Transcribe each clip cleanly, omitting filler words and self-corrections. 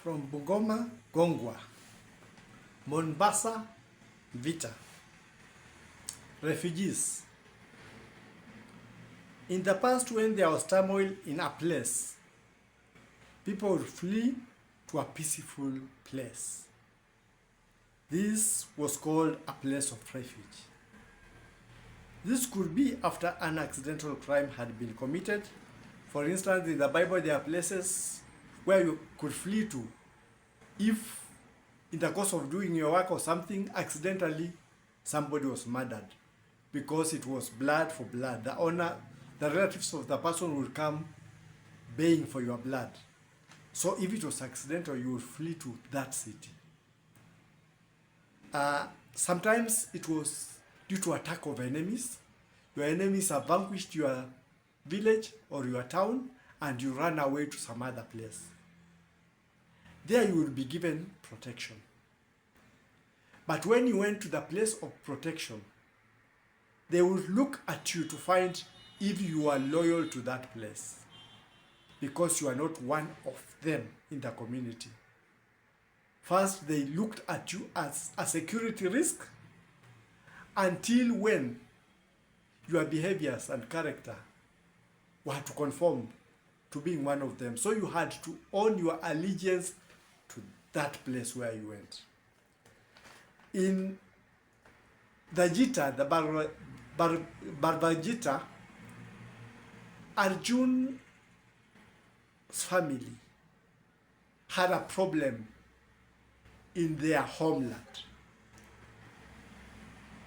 from Bungoma, Gongwa, MONBASA, MVITA. Refugees. In the past, when there was turmoil in a place, people would flee to a peaceful place. This was called a place of refuge. This could be after an accidental crime had been committed. For instance, in the Bible, there are places where you could flee to if in the course of doing your work or something, accidentally somebody was murdered, because it was blood for blood. The relatives of the person would come baying for your blood. So if it was accidental, you would flee to that city. Sometimes it was due to attack of enemies. Your enemies have vanquished your village or your town, and you run away to some other place. There you will be given protection. But when you went to the place of protection, they would look at you to find if you are loyal to that place, because you are not one of them in the community. First, they looked at you as a security risk until when your behaviors and character were to conform to being one of them. So you had to own your allegiance to that place where you went. In the Gita, the Bhagavad Gita, Arjun's family had a problem in their homeland.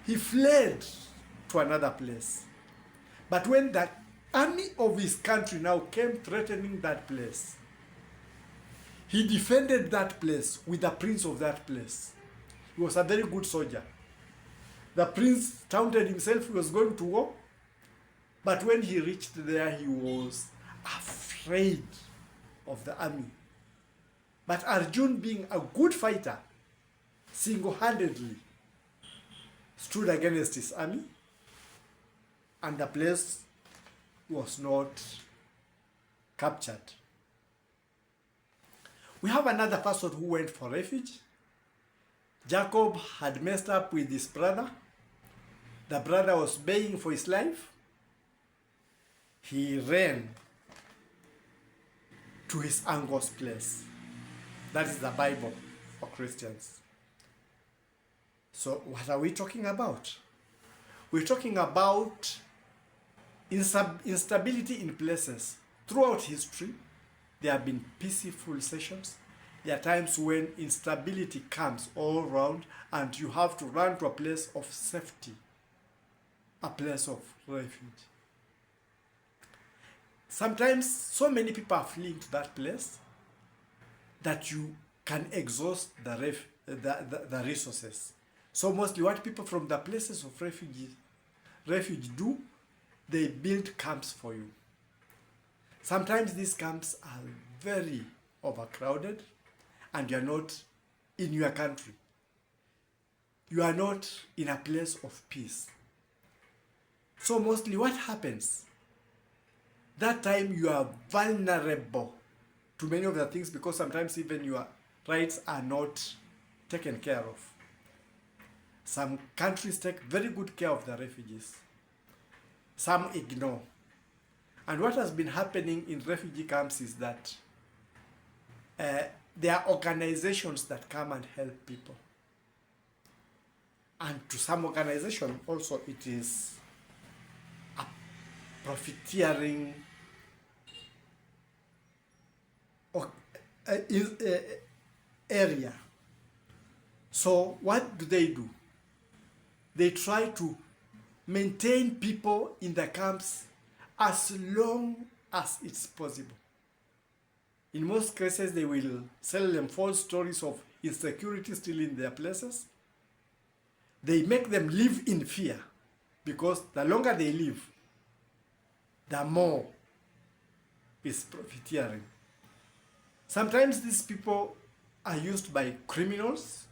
He fled to another place. But when the army of his country now came threatening that place, he defended that place with the prince of that place. He was a very good soldier. The prince taunted himself he was going to war, but when he reached there, he was afraid of the army. But Arjun, being a good fighter, single-handedly stood against his army, and the place was not captured. We have another person who went for refuge. Jacob had messed up with his brother. The brother was begging for his life. He ran to his uncle's place. That is the Bible for Christians. So what are we talking about? We're talking about instability in places. Throughout history, there have been peaceful sessions. There are times when instability comes all around and you have to run to a place of safety, a place of refuge. Sometimes so many people are fleeing to that place that you can exhaust the resources. So mostly what people from the places of refuge do, they build camps for you. Sometimes these camps are very overcrowded and you are not in your country. You are not in a place of peace. So mostly what happens, that time you are vulnerable to many of the things, because sometimes even your rights are not taken care of. Some countries take very good care of the refugees. Some ignore. And what has been happening in refugee camps is that there are organizations that come and help people. And to some organization also it is a profiteering area. So what do? They try to maintain people in the camps as long as it's possible. In most cases, they will sell them false stories of insecurity still in their places. They make them live in fear, because the longer they live, the more is profiteering. Sometimes these people are used by criminals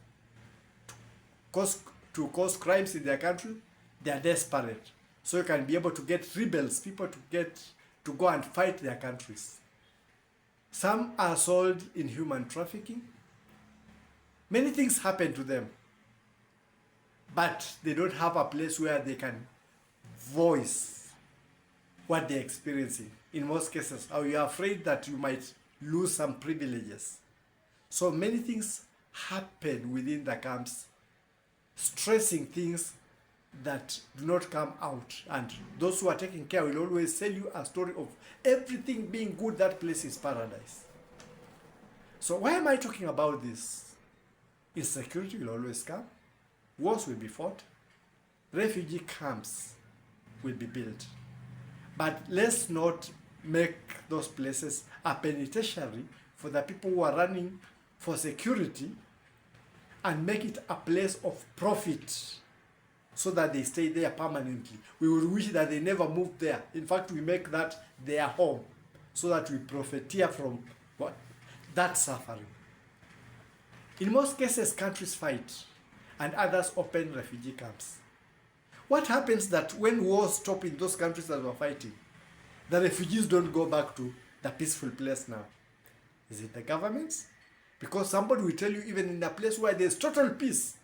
to cause crimes in their country. They are desperate. So you can be able to get rebels, people to go and fight their countries. Some are sold in human trafficking. Many things happen to them, but they don't have a place where they can voice what they're experiencing. In most cases, or you're afraid that you might lose some privileges. So many things happen within the camps, stressing things that do not come out. And those who are taking care will always tell you a story of everything being good. That place is paradise. So why am I talking about this? Insecurity will always come. Wars will be fought. Refugee camps will be built. But let's not make those places a penitentiary for the people who are running for security, and make it a place of profit so that they stay there permanently. We would wish that they never moved there. In fact, we make that their home so that we profiteer from what? That suffering. In most cases, countries fight and others open refugee camps. What happens that when wars stop in those countries that were fighting, the refugees don't go back to the peaceful place now? Is it the governments? Because somebody will tell you, even in a place where there's total peace,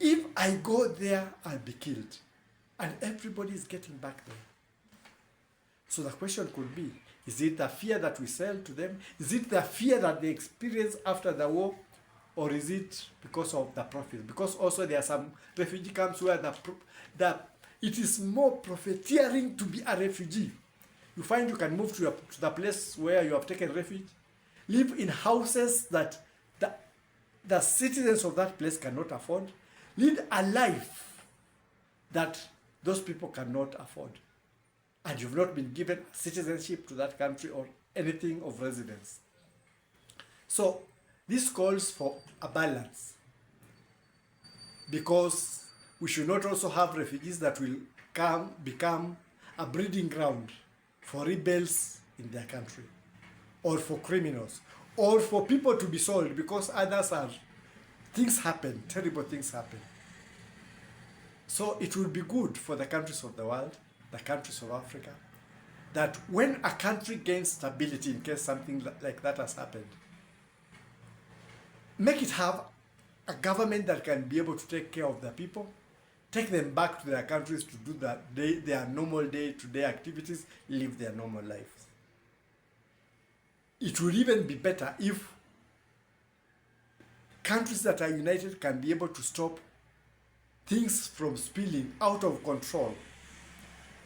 if I go there, I'll be killed. And everybody is getting back there. So the question could be, is it the fear that we sell to them? Is it the fear that they experience after the war? Or is it because of the profit? Because also there are some refugee camps where it is more profiteering to be a refugee. You find you can move to the place where you have taken refuge, live in houses that the citizens of that place cannot afford, lead a life that those people cannot afford. And you've not been given citizenship to that country or anything of residence. So this calls for a balance, because we should not also have refugees that will become a breeding ground for rebels in their country, or for criminals, or for people to be sold because things happen, terrible things happen. So it will be good for the countries of the world, the countries of Africa, that when a country gains stability, in case something like that has happened, make it have a government that can be able to take care of the people, take them back to their countries to do their normal day-to-day activities, live their normal lives. It would even be better if countries that are united can be able to stop things from spilling out of control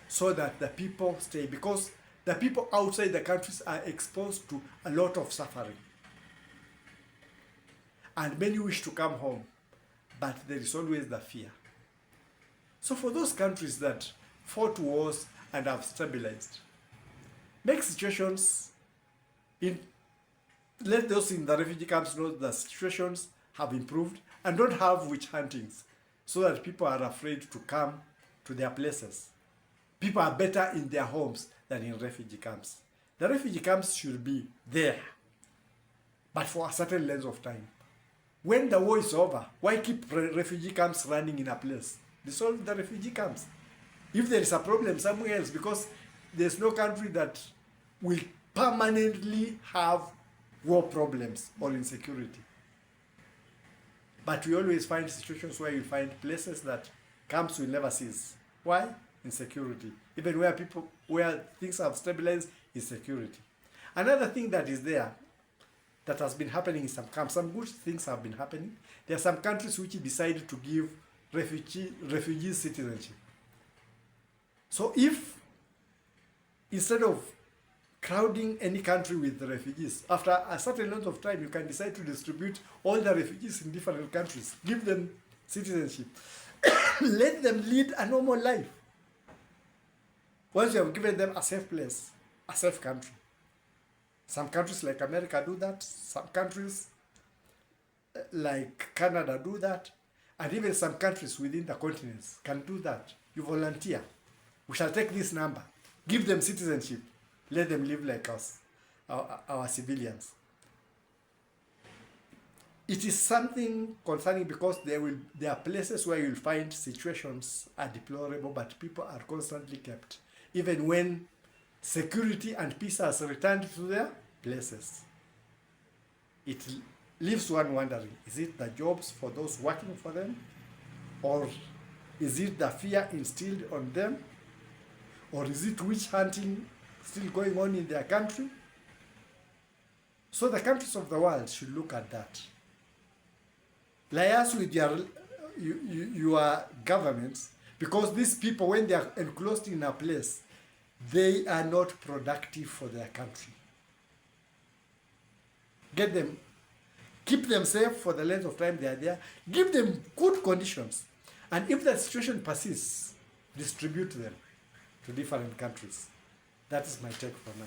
so that the people stay, because the people outside the countries are exposed to a lot of suffering. And many wish to come home, but there is always the fear. So for those countries that fought wars and have stabilized, make situations let those in the refugee camps know that situations have improved, and don't have witch huntings so that people are afraid to come to their places. People are better in their homes than in refugee camps. The refugee camps should be there, but for a certain length of time. When the war is over, why keep refugee camps running in a place? Dissolve the refugee camps. If there is a problem somewhere else, because there's no country that will permanently have war problems or insecurity. But we always find situations where you find places that camps will never cease. Why? Insecurity. Even where things have stabilized, insecurity. Another thing that is there, that has been happening in some camps, some good things have been happening. There are some countries which decided to give refugees citizenship. So if, instead of crowding any country with the refugees, after a certain length of time, you can decide to distribute all the refugees in different countries, give them citizenship, let them lead a normal life. Once you have given them a safe place, a safe country. Some countries like America do that, some countries like Canada do that, and even some countries within the continents can do that. You volunteer. We shall take this number, give them citizenship, let them live like us, our civilians. It is something concerning, because there are places where you'll find situations are deplorable, but people are constantly kept, even when security and peace has returned to their places. it leaves one wondering, is it the jobs for those working for them? Or is it the fear instilled on them? Or is it witch hunting still going on in their country? So the countries of the world should look at that. Liaise with your governments, because these people, when they are enclosed in a place, they are not productive for their country. Get them, keep them safe for the length of time they are there, give them good conditions, and if the situation persists, distribute them to different countries. That is my take for now.